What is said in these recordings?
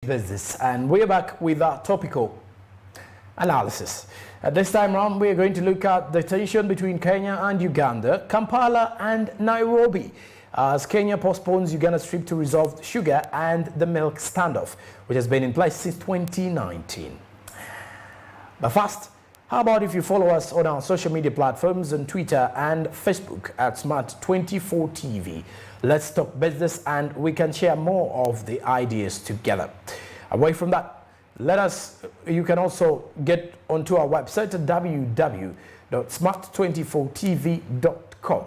business, and we're back with our topical analysis. At this time round, we're going to look at the tension between Kenya and Uganda, Kampala and Nairobi, as Kenya postpones Uganda's trip to resolve sugar and the milk standoff, which has been in place since 2019. But first, how about if you follow us on our social media platforms on Twitter and Facebook at Smart24TV. Let's talk business and we can share more of the ideas together. Away from that, you can also get onto our website at www.smart24tv.com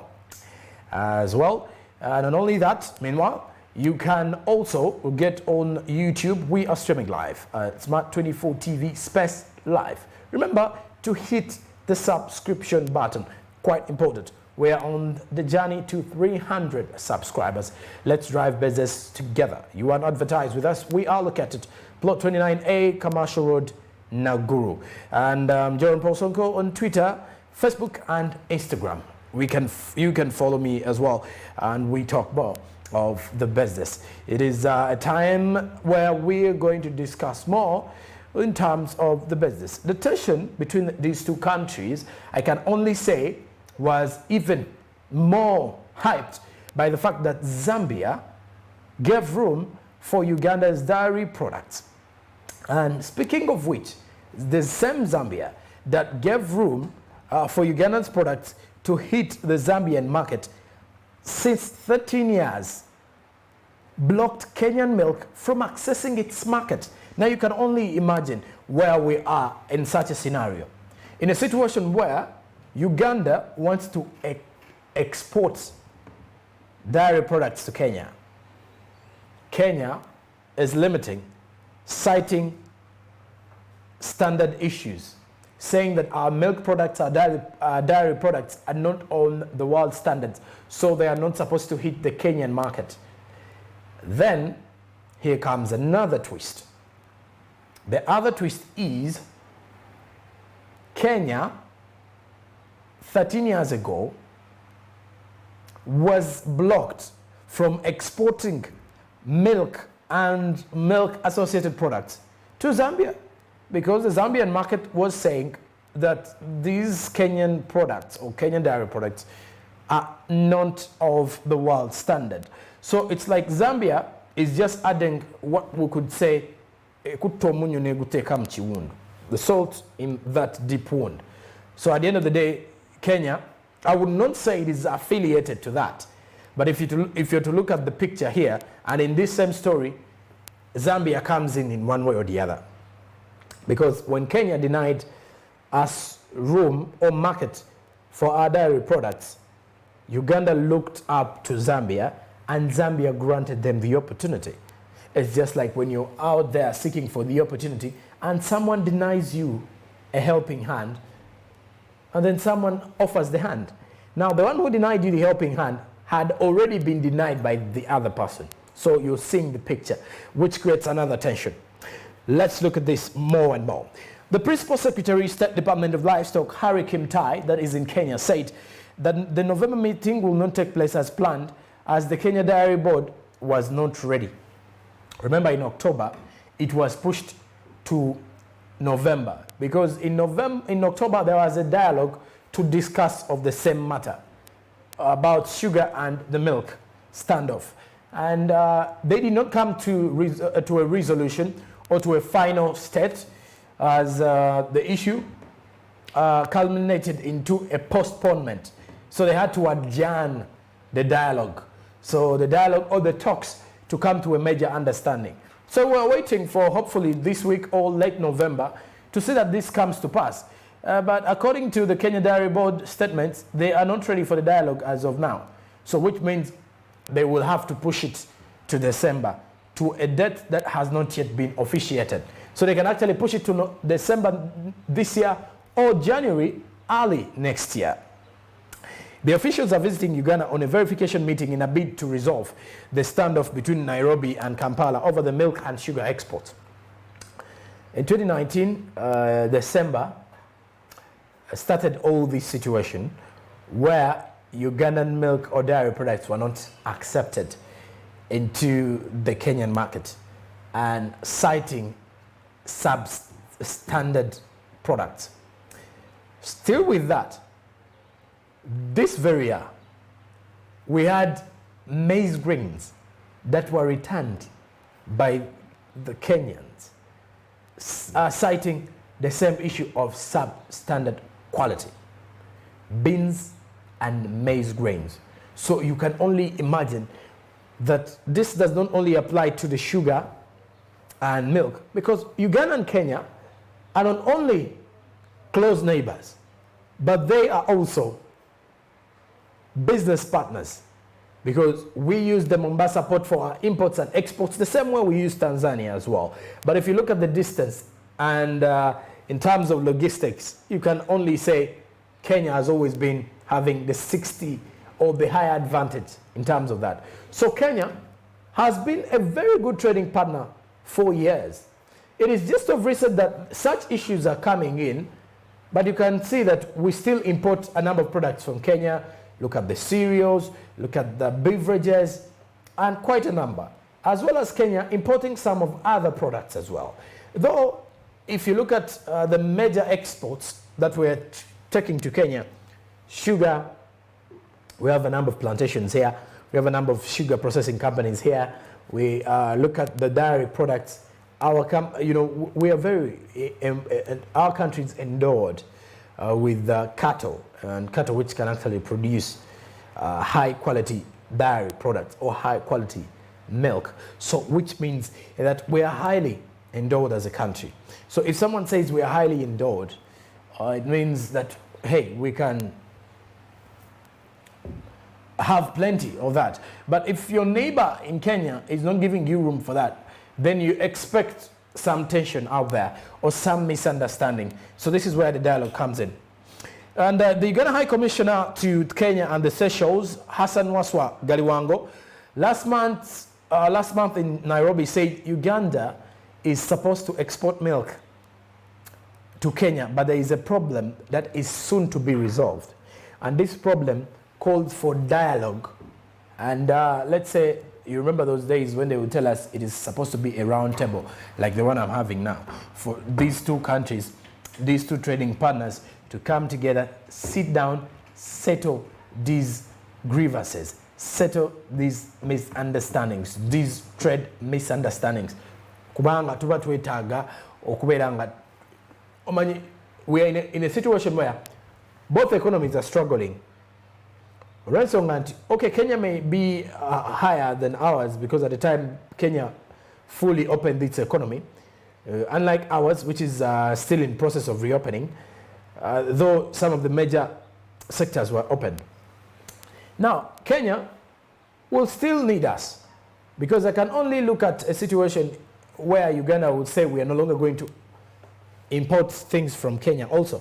as well. And not only that, meanwhile, you can also get on YouTube. We are streaming live at Smart24TV Space Live. Remember to hit the subscription button, quite important. We are on the journey to 300 subscribers. Let's drive business together. You want to advertise with us? We are located Plot 29A, Commercial Road, Naguru. And Joran Paul Sonko on Twitter, Facebook, and Instagram. You can follow me as well, and we talk more of the business. It is a time where we're going to discuss more in terms of the business. The tension between these two countries, I can only say, was even more hyped by the fact that Zambia gave room for Uganda's dairy products. And speaking of which, the same Zambia that gave room for Uganda's products to hit the Zambian market since 13 years blocked Kenyan milk from accessing its market. Now you can only imagine where we are in such a scenario. In a situation where Uganda wants to export dairy products to Kenya. Kenya is limiting, citing standard issues, saying that our milk products, our dairy products are not on the world standards, so they are not supposed to hit the Kenyan market. Then here comes another twist. The other twist is Kenya 13 years ago was blocked from exporting milk and milk associated products to Zambia because the Zambian market was saying that these Kenyan products or Kenyan dairy products are not of the world standard. So it's like Zambia is just adding what we could say the salt in that deep wound. So at the end of the day, Kenya, I would not say it is affiliated to that. But if you're to look at the picture here, and in this same story, Zambia comes in one way or the other. Because when Kenya denied us room or market for our dairy products, Uganda looked up to Zambia, and Zambia granted them the opportunity. It's just like when you're out there seeking for the opportunity, and someone denies you a helping hand, and then someone offers the hand. Now, the one who denied you the helping hand had already been denied by the other person. So you're seeing the picture, which creates another tension. Let's look at this more and more. The Principal Secretary, State Department of Livestock, Harry Kimtai, that is in Kenya, said that the November meeting will not take place as planned as the Kenya Dairy Board was not ready. Remember, in October, it was pushed to November because in October there was a dialogue to discuss of the same matter about sugar and the milk standoff, and they did not come to a resolution or to a final state as the issue culminated into a postponement. So they had to adjourn the dialogue. So the dialogue or the talks to come to a major understanding. So we're waiting for hopefully this week or late November to see that this comes to pass. But according to the Kenya Dairy Board statements, they are not ready for the dialogue as of now. So which means they will have to push it to December, to a date that has not yet been officiated. So they can actually push it to December this year or January early next year. The officials are visiting Uganda on a verification meeting in a bid to resolve the standoff between Nairobi and Kampala over the milk and sugar exports. In 2019, December, started all this situation where Ugandan milk or dairy products were not accepted into the Kenyan market. and citing substandard products. Still with that, this very year, we had maize grains that were returned by the Kenyans, citing the same issue of substandard quality, beans and maize grains. So you can only imagine that this does not only apply to the sugar and milk, because Uganda and Kenya are not only close neighbors, but they are also business partners, because we use the Mombasa port for our imports and exports the same way we use Tanzania as well. But if you look at the distance and in terms of logistics, you can only say Kenya has always been having the 60 or the higher advantage in terms of that. So Kenya has been a very good trading partner for years. It is just of recent that such issues are coming in, but you can see that we still import a number of products from Kenya. Look at the cereals, look at the beverages, and quite a number. As well as Kenya importing some of other products as well. Though, if you look at the major exports that we're taking to Kenya, sugar, we have a number of plantations here. We have a number of sugar processing companies here. We look at the dairy products. We are very, our country is endowed with cattle, and cattle which can actually produce high quality dairy products or high quality milk. So which means that we are highly endowed as a country. So if someone says we are highly endowed, it means that, hey, we can have plenty of that. But if your neighbor in Kenya is not giving you room for that, then you expect some tension out there or some misunderstanding. So this is where the dialogue comes in. And the Uganda High Commissioner to Kenya and the Seychelles, Hassan Waswa Galiwango, last month in Nairobi said Uganda is supposed to export milk to Kenya, but there is a problem that is soon to be resolved. And this problem called for dialogue. And let's say, you remember those days when they would tell us it is supposed to be a round table, like the one I'm having now, for these two countries, these two trading partners to come together, sit down, settle these grievances, settle these misunderstandings, these trade misunderstandings. Kubanga tuba twetaaga okubeera nga omanyi, we are in a situation where both economies are struggling. Okay, Kenya may be higher than ours because at the time Kenya fully opened its economy, unlike ours, which is still in process of reopening, though some of the major sectors were opened. Now, Kenya will still need us, because I can only look at a situation where Uganda would say we are no longer going to import things from Kenya also.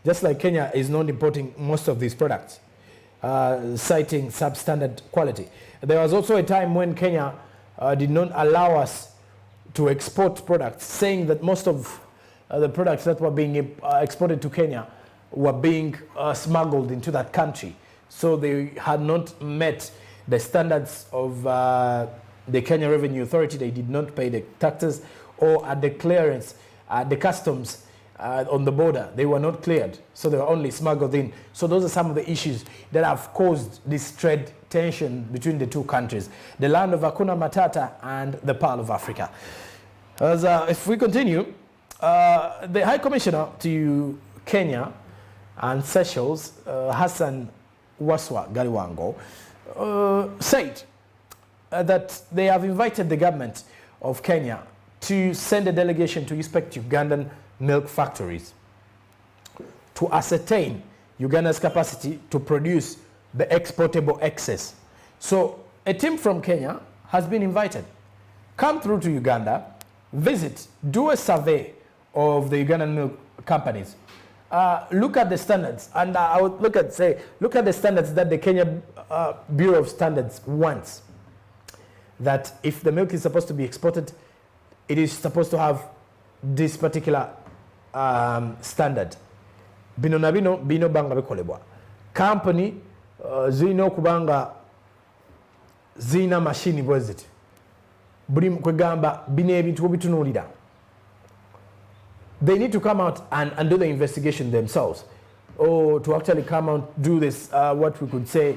Just like Kenya is not importing most of these products, citing substandard quality. There was also a time when Kenya did not allow us to export products, saying that most of the products that were being exported to Kenya were being smuggled into that country. So they had not met the standards of the Kenya Revenue Authority. They did not pay the taxes, or at the clearance, the customs on the border, they were not cleared, so they were only smuggled in. So those are some of the issues that have caused this trade tension between the two countries, the land of Hakuna Matata and the Pearl of Africa. As, if we continue, the High Commissioner to Kenya and Seychelles, Hassan Waswa Galiwango, said that they have invited the government of Kenya to send a delegation to inspect Ugandan milk factories to ascertain Uganda's capacity to produce the exportable excess. So a team from Kenya has been invited. Come through to Uganda, visit, do a survey of the Ugandan milk companies. Look at the standards, and I would look at the standards that the Kenya Bureau of Standards wants. That if the milk is supposed to be exported, it is supposed to have this particular standard. Bino na bino banga bikolebwa. Company zino kubanga zina machine bweziti. buli kwegamba bino ebintu bitunuulira. They need to come out and do the investigation themselves, or to actually come out do this what we could say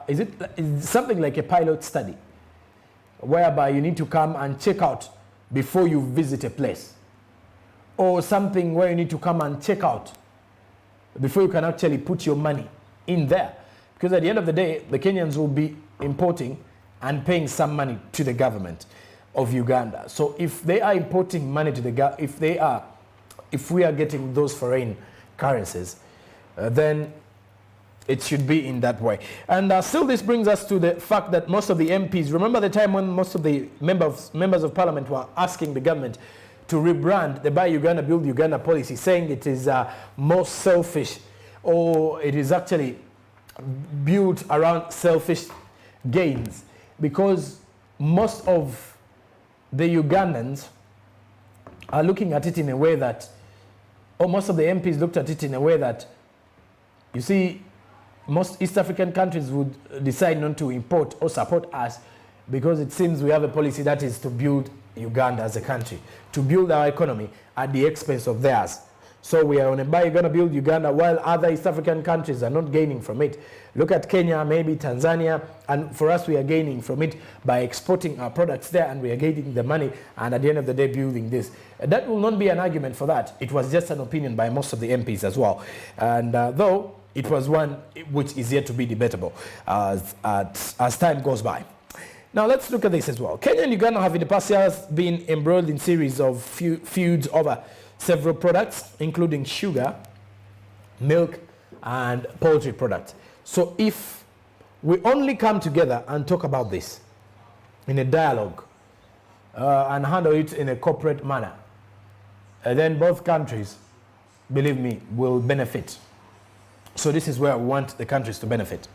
is something like a pilot study, whereby you need to come and check out before you visit a place, or something where you need to come and check out before you can actually put your money in there, because at the end of the day the Kenyans will be importing and paying some money to the government of Uganda. So if they are importing money to the if we are getting those foreign currencies, then it should be in that way. And still this brings us to the fact that most of the MPs, remember the time when most of the members of parliament were asking the government to rebrand the Buy Uganda, Build Uganda policy, saying it is more selfish, or it is actually built around selfish gains, because most of the Ugandans are looking at it in a way that, or most of the MPs looked at it in a way that, you see, most East African countries would decide not to import or support us because it seems we have a policy that is to build Uganda as a country, to build our economy at the expense of theirs. So we are on a Buy Uganda, Build Uganda, while other East African countries are not gaining from it. Look at Kenya, maybe Tanzania, and for us we are gaining from it by exporting our products there, and we are getting the money, and at the end of the day building this. That will not be an argument for that. It was just an opinion by most of the MPs as well. And though it was one which is yet to be debatable as time goes by. Now let's look at this as well. Kenya and Uganda have in the past years been embroiled in series of feuds over several products, including sugar, milk, and poultry products. So if we only come together and talk about this in a dialogue and handle it in a corporate manner, then both countries, believe me, will benefit. So this is where we want the countries to benefit.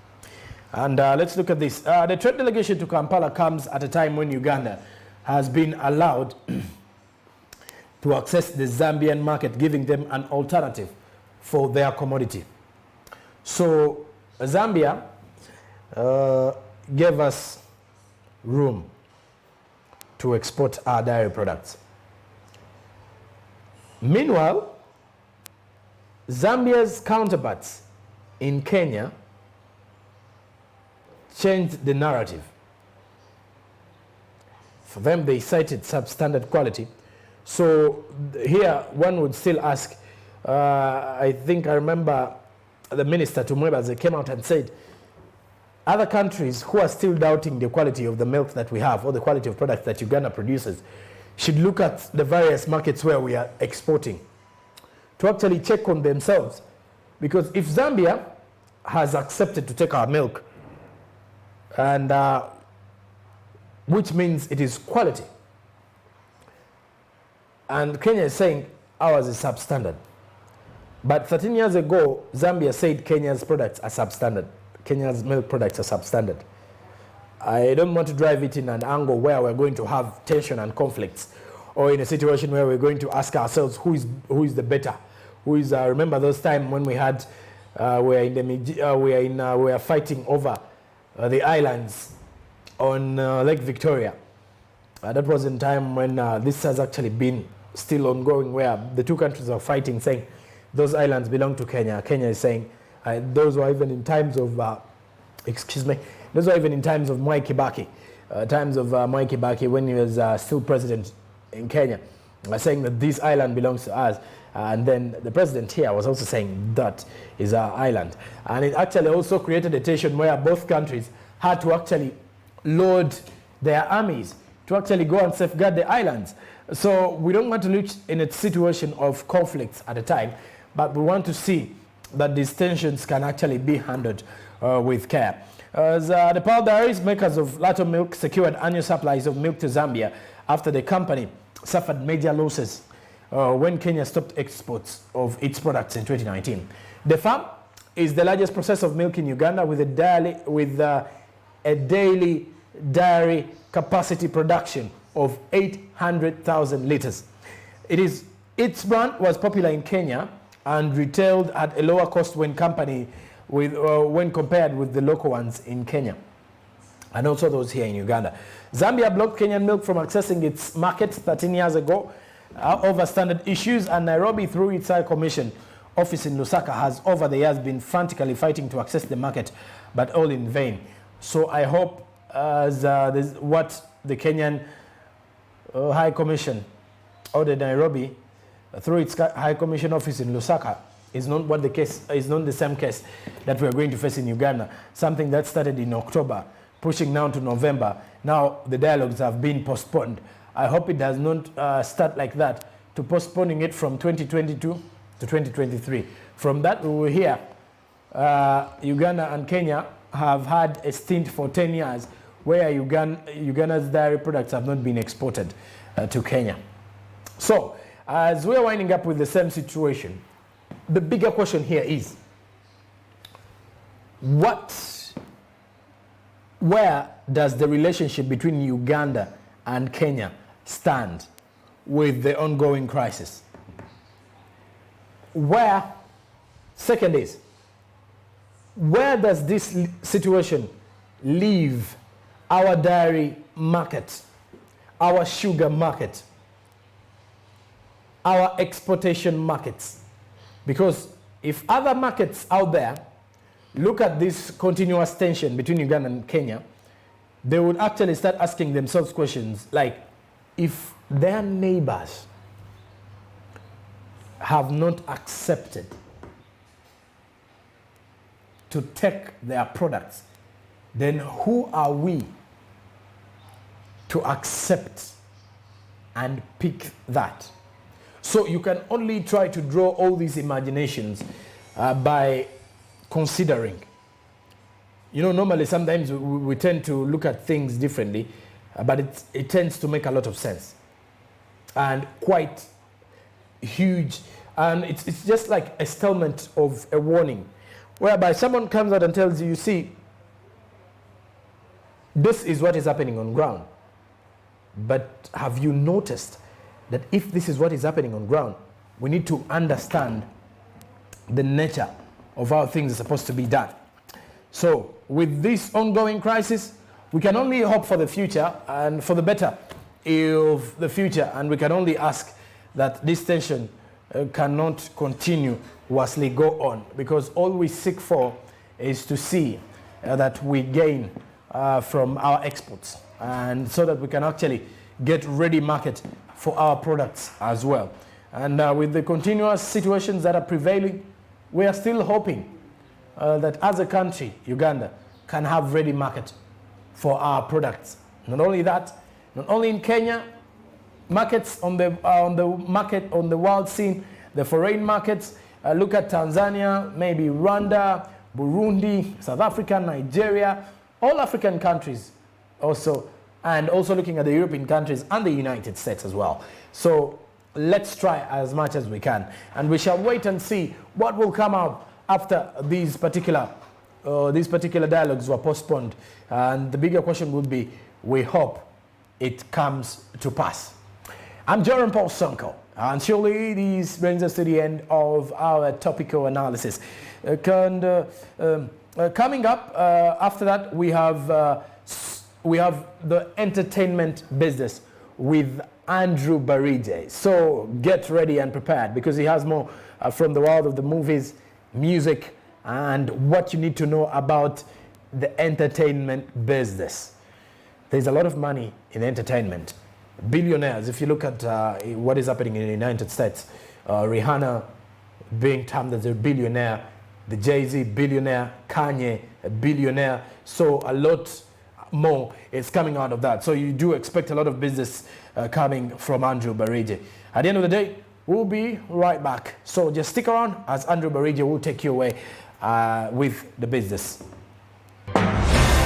And let's look at this. The trade delegation to Kampala comes at a time when Uganda has been allowed to access the Zambian market, giving them an alternative for their commodity. So Zambia gave us room to export our dairy products. Meanwhile, Zambia's counterparts in Kenya changed the narrative. For them, they cited substandard quality. So here one would still ask, I think I remember the minister Tumwebaze came out and said, other countries who are still doubting the quality of the milk that we have or the quality of products that Uganda produces should look at the various markets where we are exporting to actually check on themselves. Because if Zambia has accepted to take our milk, and which means it is quality, and Kenya is saying ours is substandard. But 13 years ago, Zambia said Kenya's products are substandard. Kenya's milk products are substandard. I don't want to drive it in an angle where we're going to have tension and conflicts, or in a situation where we're going to ask ourselves who is the better, who is. Remember those times when we had we are fighting over the islands on Lake Victoria. That was in time when this has actually been still ongoing, where the two countries are fighting, saying those islands belong to Kenya. Kenya is saying those were even in times of those were even in times of Mwai Kibaki, Mwai Kibaki when he was still president in Kenya, saying that this island belongs to us. And then the president here was also saying that is our island. And it actually also created a tension where both countries had to actually load their armies to actually go and safeguard the islands. So we don't want to reach in a situation of conflicts at a time, but we want to see that these tensions can actually be handled with care. As the Pearl Dairies, makers of Lato milk, secured annual supplies of milk to Zambia after the company suffered major losses when Kenya stopped exports of its products in 2019. The farm is the largest processor of milk in Uganda with a daily dairy capacity production of 800,000 liters. Its brand was popular in Kenya and retailed at a lower cost when compared with the local ones in Kenya. and also those here in Uganda. Zambia blocked Kenyan milk from accessing its market 13 years ago over standard issues, and Nairobi, through its High Commission office in Lusaka, has over the years been frantically fighting to access the market, but all in vain. So I hope what the Kenyan High Commission ordered Nairobi through its High Commission office in Lusaka is not what the case is, not the same case that we are going to face in Uganda. Something that started in October, pushing now to November. Now the dialogues have been postponed. I hope it does not start like that, to postponing it from 2022 to 2023. From that, we will hear Uganda and Kenya have had a stint for 10 years where Uganda's dairy products have not been exported to Kenya. So, as we are winding up with the same situation, the bigger question here is, where does the relationship between Uganda and Kenya stand with the ongoing crisis? Second is, where does this situation leave our dairy market, our sugar market, our exportation markets? Because if other markets out there look at this continuous tension between Uganda and Kenya, they would actually start asking themselves questions like, if their neighbors have not accepted to take their products, then who are we to accept and pick that? So you can only try to draw all these imaginations by considering. You know, normally sometimes we tend to look at things differently, but it tends to make a lot of sense and quite huge. And it's just like a statement of a warning, whereby someone comes out and tells you, you see, this is what is happening on ground. But have you noticed that if this is what is happening on ground, we need to understand the nature of how things are supposed to be done? So with this ongoing crisis, we can only hope for the future and for the better of the future, and we can only ask that this tension cannot continuously go on, because all we seek for is to see that we gain from our exports, and so that we can actually get ready market for our products as well. And with the continuous situations that are prevailing, we are still hoping that as a country, Uganda, can have ready market for our products. Not only that, not only in Kenya, markets on the world scene, the foreign markets, look at Tanzania, maybe Rwanda, Burundi, South Africa, Nigeria, all African countries also, and also looking at the European countries and the United States as well. So let's try as much as we can, and we shall wait and see what will come out after these particular dialogues were postponed. And the bigger question would be, we hope it comes to pass. I'm Jerome Paul Sonko, and surely this brings us to the end of our topical analysis. Coming up after that, we have the entertainment business with Andrew Barije. So get ready and prepared, because he has more from the world of the movies, music, and what you need to know about the entertainment business. There's a lot of money in entertainment. Billionaires, if you look at what is happening in the United States, Rihanna being termed as a billionaire, the Jay-Z billionaire, Kanye a billionaire, so a lot more is coming out of that. So you do expect a lot of business coming from Andrew Barije. At the end of the day, we'll be right back. So just stick around as Andrew Barije will take you away with the business.